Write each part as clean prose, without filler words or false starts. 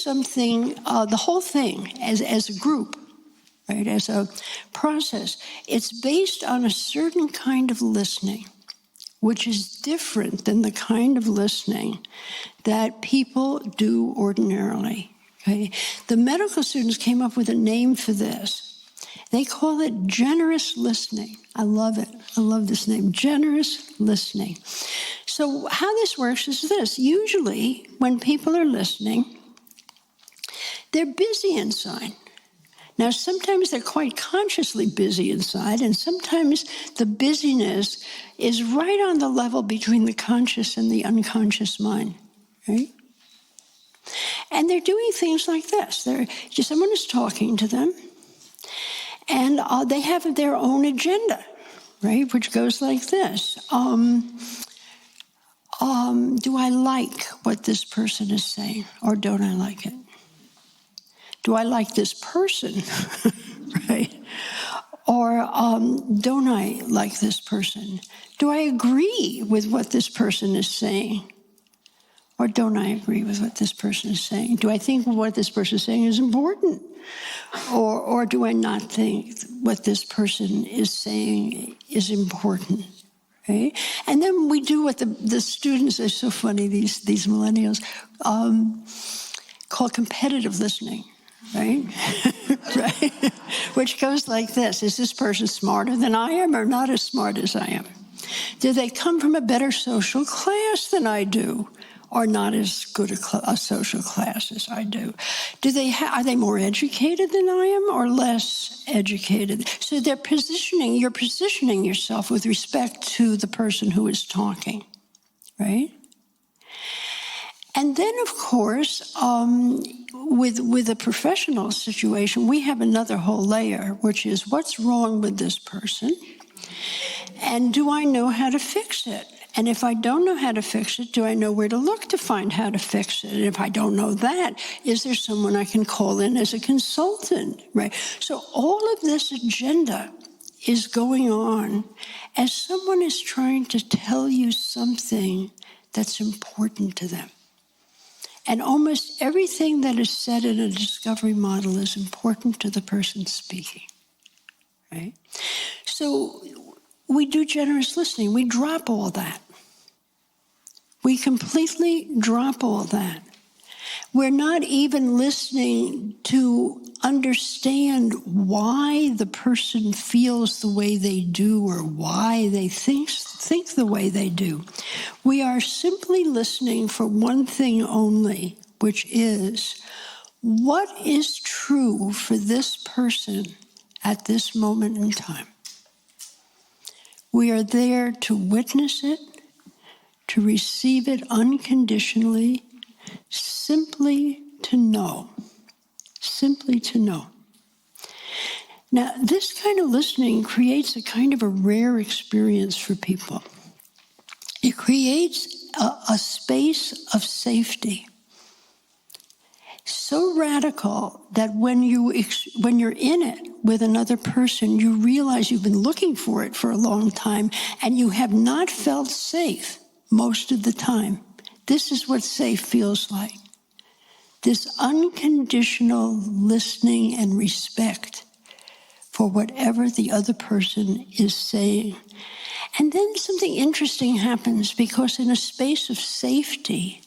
something, the whole thing as a group, right, as a process, it's based on a certain kind of listening, which is different than the kind of listening that people do ordinarily. Okay? The medical students came up with a name for this. They call it generous listening. I love it. I love this name, generous listening. So how this works is this. Usually, when people are listening, they're busy inside. Now, sometimes they're quite consciously busy inside, and sometimes the busyness is right on the level between the conscious and the unconscious mind, right? And they're doing things like this. Someone is talking to them, and they have their own agenda, right, which goes like this. Do I like what this person is saying, or don't I like it? Do I like this person, right? Or don't I like this person? Do I agree with what this person is saying? Or don't I agree with what this person is saying? Do I think what this person is saying is important? Or do I not think what this person is saying is important? Right? And then we do what the students are so funny, these millennials, call competitive listening. Right? Right? Which goes like this. Is this person smarter than I am or not as smart as I am? Do they come from a better social class than I do or not as good a social class as I do? Are they more educated than I am or less educated? So you're positioning yourself with respect to the person who is talking, right? And then, of course, with a professional situation, we have another whole layer, which is what's wrong with this person, and do I know how to fix it? And if I don't know how to fix it, do I know where to look to find how to fix it? And if I don't know that, is there someone I can call in as a consultant, right? So all of this agenda is going on as someone is trying to tell you something that's important to them. And almost everything that is said in a discovery model is important to the person speaking, right? So we do generous listening. We drop all that. We completely drop all that. We're not even listening to understand why the person feels the way they do or why they think the way they do. We are simply listening for one thing only, which is what is true for this person at this moment in time. We are there to witness it, to receive it unconditionally, simply to know. Simply to know. Now, this kind of listening creates a kind of a rare experience for people. It creates a space of safety, so radical that when you're in it with another person, you realize you've been looking for it for a long time, and you have not felt safe most of the time. This is what safe feels like. This unconditional listening and respect for whatever the other person is saying. And then something interesting happens, because in a space of safety,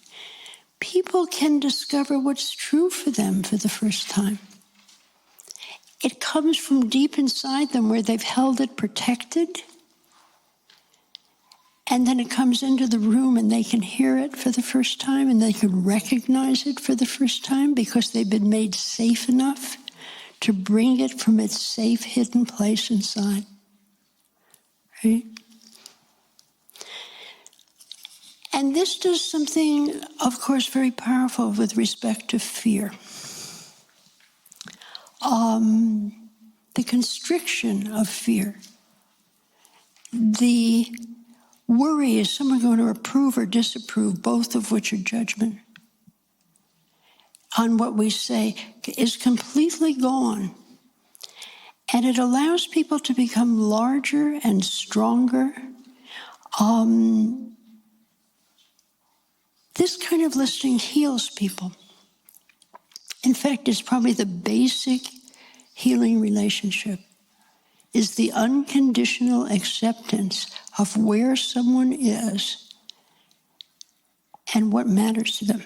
people can discover what's true for them for the first time. It comes from deep inside them where they've held it protected. And then it comes into the room and they can hear it for the first time and they can recognize it for the first time because they've been made safe enough to bring it from its safe hidden place inside. Right? And this does something, of course, very powerful with respect to fear. The constriction of fear. The worry, is someone going to approve or disapprove, both of which are judgment, on what we say, is completely gone. And it allows people to become larger and stronger. This kind of listening heals people. In fact, it's probably the basic healing relationship, is the unconditional acceptance of where someone is and what matters to them.